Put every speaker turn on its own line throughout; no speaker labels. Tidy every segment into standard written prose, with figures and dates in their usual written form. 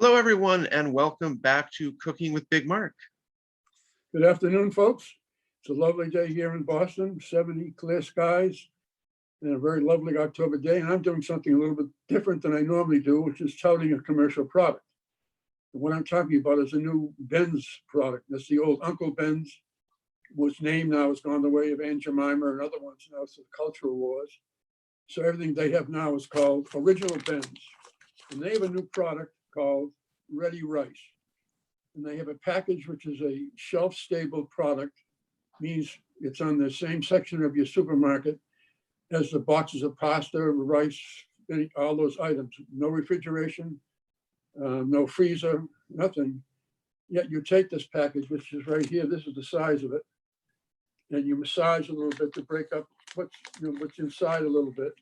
Hello, everyone, and welcome back to Cooking with Big Mark.
Good afternoon, folks. It's a lovely day here in Boston, 70 clear skies, and a very lovely October day. And I'm doing something a little bit different than I normally do, which is touting a commercial product. And what I'm talking about is a new Ben's product. That's the old Uncle Ben's, whose name now has gone the way of Aunt Jemima and other ones now. It's the cultural wars. So everything they have now is called Original Ben's. And they have a new product called Ready Rice. And they have a package which is a shelf-stable product, means it's on the same section of your supermarket as the boxes of pasta, rice, all those items. No refrigeration, no freezer, nothing. Yet you take this package, which is right here, this is the size of it, and you massage a little bit to break up what's inside a little bit.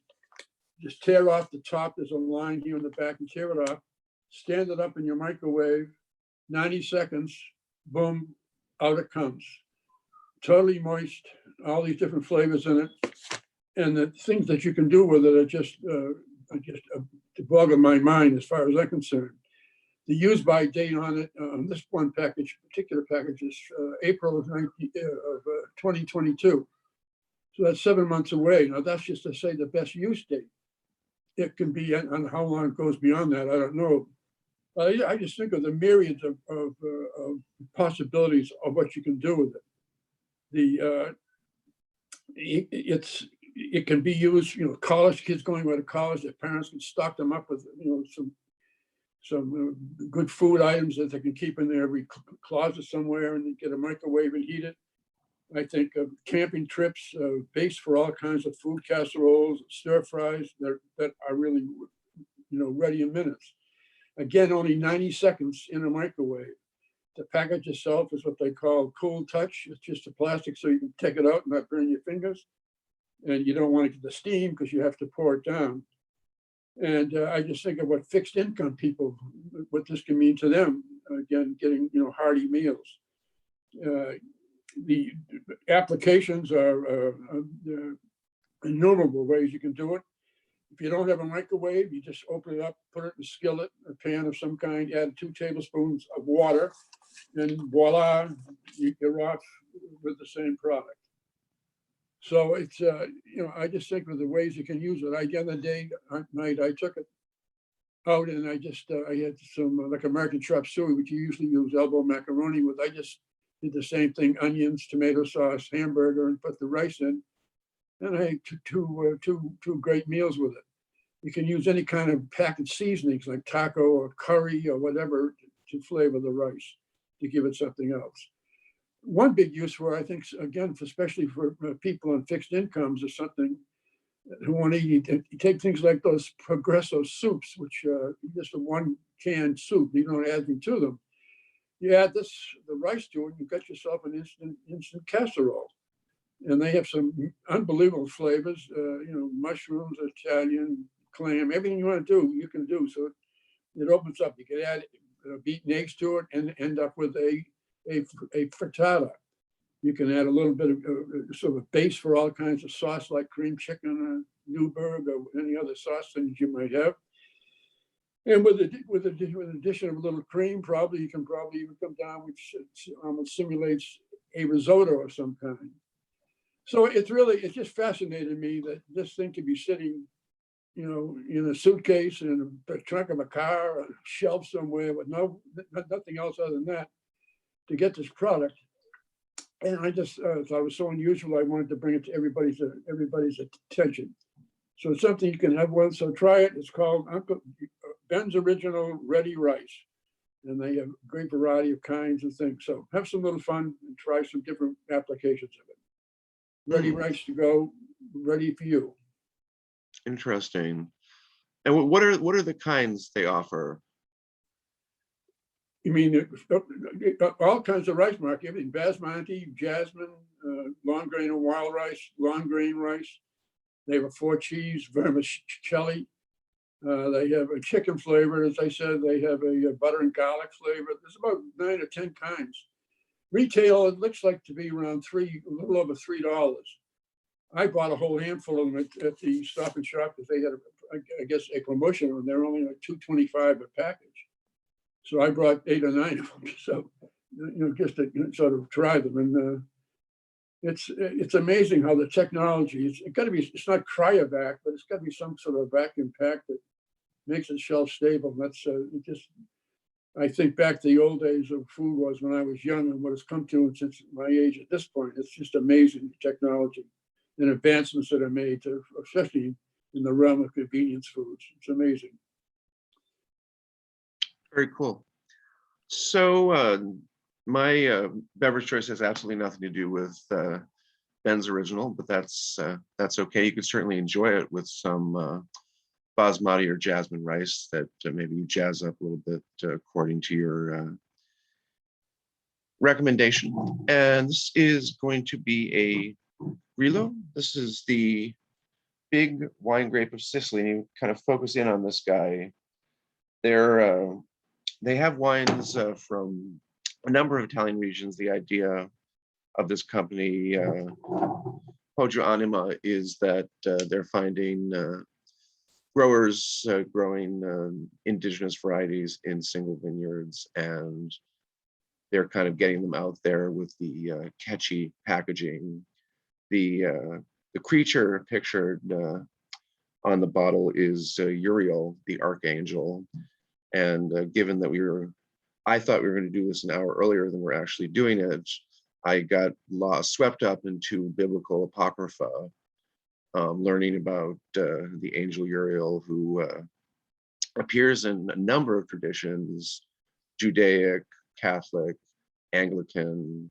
Just tear off the top. There's a line here in the back, and tear it off. Stand it up in your microwave. 90 seconds, boom, out it comes. Totally moist, all these different flavors in it. And the things that you can do with it are just to boggle my mind as far as I'm concerned. The use by date on it, on this one particular package is April of 2022. So that's 7 months away. Now that's just to say the best use date. It can be on how long it goes beyond that, I don't know. I just think of the myriads of possibilities of what you can do with it. It can be used, college kids going away to college, their parents can stock them up with, some good food items that they can keep in their closet somewhere and get a microwave and heat it. I think of camping trips, base for all kinds of food, casseroles, stir fries that are really, ready in minutes. Again, only 90 seconds in a microwave. The package itself is what they call cool touch. It's just a plastic so you can take it out and not burn your fingers. And you don't want to get the steam because you have to pour it down. And I just think of what fixed income people, what this can mean to them. Again, getting, hearty meals. The applications are innumerable ways you can do it. If you don't have a microwave, you just open it up, put it in a skillet, a pan of some kind, add 2 tablespoons of water, and voila, you're off with the same product. So it's, I just think of the ways you can use it. The other night, I took it out and I had some like American chop suey, which you usually use elbow macaroni with. I just did the same thing, onions, tomato sauce, hamburger, and put the rice in. And I had two great meals with it. You can use any kind of packaged seasonings like taco or curry or whatever to flavor the rice, to give it something else. One big use for, I think, again, especially for people on fixed incomes or something who want to eat, you take things like those Progresso soups, which just a one canned soup, you don't add anything to them. You add the rice to it, you got yourself an instant casserole. And they have some unbelievable flavors, mushrooms, Italian, clam, everything you want to do, you can do. So it opens up. You can add beaten eggs to it and end up with a frittata. You can add a little bit of sort of a base for all kinds of sauce like cream chicken, Newburg, or any other sauce things you might have. And with the addition of a little cream, you can even come down, which almost simulates a risotto of some kind. So it just fascinated me that this thing could be sitting, in a suitcase, in the trunk of a car, on a shelf somewhere with nothing else other than that to get this product. And I just thought it was so unusual. I wanted to bring it to everybody's attention. So it's something you can have one. So try it. It's called Uncle Ben's Original Ready Rice. And they have a great variety of kinds of things. So have some little fun and try some different applications of it. Ready rice to go, ready for you.
Interesting. And what are the kinds they offer?
You mean all kinds of rice, Mark? Everything: basmati, jasmine, long grain and wild rice, long grain rice. They have a 4-cheese vermicelli. They have a chicken flavor, as I said. They have a butter and garlic flavor. There's about 9 or 10 kinds. Retail, it looks like to be around a little over $3. I bought a whole handful of them at the Stop and Shop because they had, I guess, a promotion, and they're only like $2.25 a package. So I brought 8 or 9 of them. So, just to sort of try them. And it's amazing how the technology, it's got to be, it's not cryovac, but it's got to be some sort of vacuum pack that makes it shelf stable. That's it just, I think back to the old days of food was when I was young and what it's come to since my age at this point. It's just amazing technology and advancements that are made, to, especially in the realm of convenience foods. It's amazing.
Very cool. So my beverage choice has absolutely nothing to do with Ben's original, but that's okay. You could certainly enjoy it with some basmati or jasmine rice that maybe you jazz up a little bit according to your recommendation. And this is going to be a Grillo. This is the big wine grape of Sicily. And you kind of focus in on this guy. They have wines from a number of Italian regions. The idea of this company, Poggio Anima, is that they're finding growers growing indigenous varieties in single vineyards, and they're kind of getting them out there with the catchy packaging. The creature pictured on the bottle is Uriel, the archangel. And given that I thought we were going to do this an hour earlier than we're actually doing it, I got swept up into biblical apocrypha, learning about the angel Uriel, who appears in a number of traditions: Judaic, Catholic, Anglican,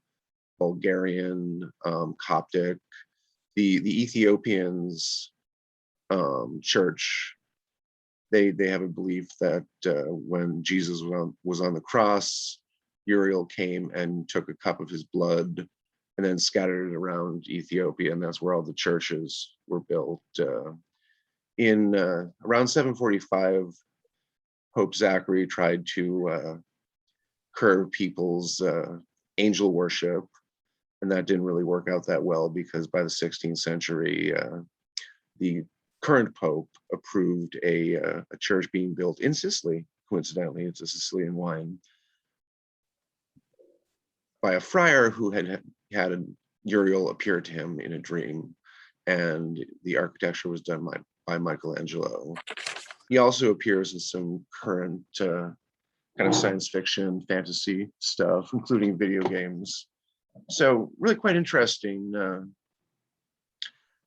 Bulgarian, Coptic. The Ethiopians church, they have a belief that when Jesus was on the cross, Uriel came and took a cup of his blood and then scattered it around Ethiopia, and that's where all the churches were built. In around 745, Pope Zachary tried to curb people's angel worship, and that didn't really work out that well, because by the 16th century, the current pope approved a church being built in Sicily. Coincidentally, it's a Sicilian wine, by a friar who had Uriel appear to him in a dream, and the architecture was done by Michelangelo. He also appears in some current kind of science fiction, fantasy stuff, including video games. So really quite interesting.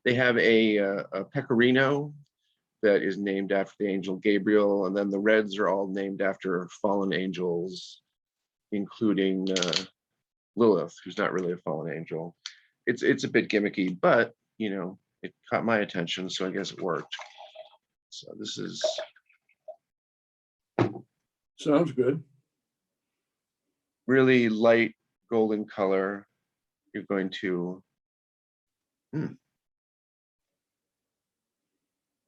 They have a pecorino that is named after the angel Gabriel, and then the reds are all named after fallen angels, including Lilith, who's not really a fallen angel. It's a bit gimmicky, but it caught my attention, so I guess it worked. So this is
Sounds good.
really light golden color. You're going to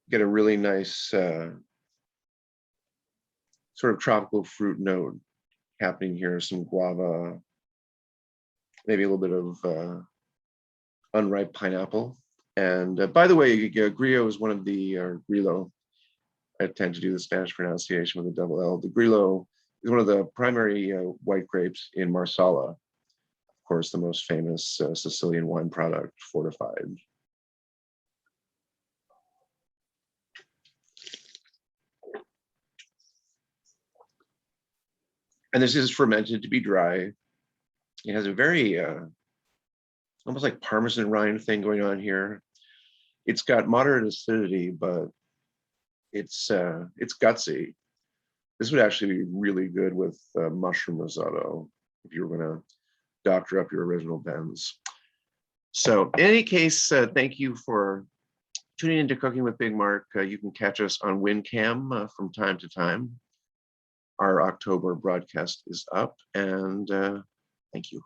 get a really nice sort of tropical fruit note happening here. Some guava, maybe a little bit of unripe pineapple. And by the way, Grillo is one of the Grillo. I tend to do the Spanish pronunciation with a double L. The Grillo is one of the primary white grapes in Marsala, of course, the most famous Sicilian wine product, fortified. And this is fermented to be dry. It has a very almost like Parmesan rind thing going on here. It's got moderate acidity, but it's gutsy. This would actually be really good with mushroom risotto if you were going to doctor up your original Ben's. So in any case, thank you for tuning into Cooking with Big Mark. You can catch us on WinCam from time to time. Our October broadcast is up, and thank you.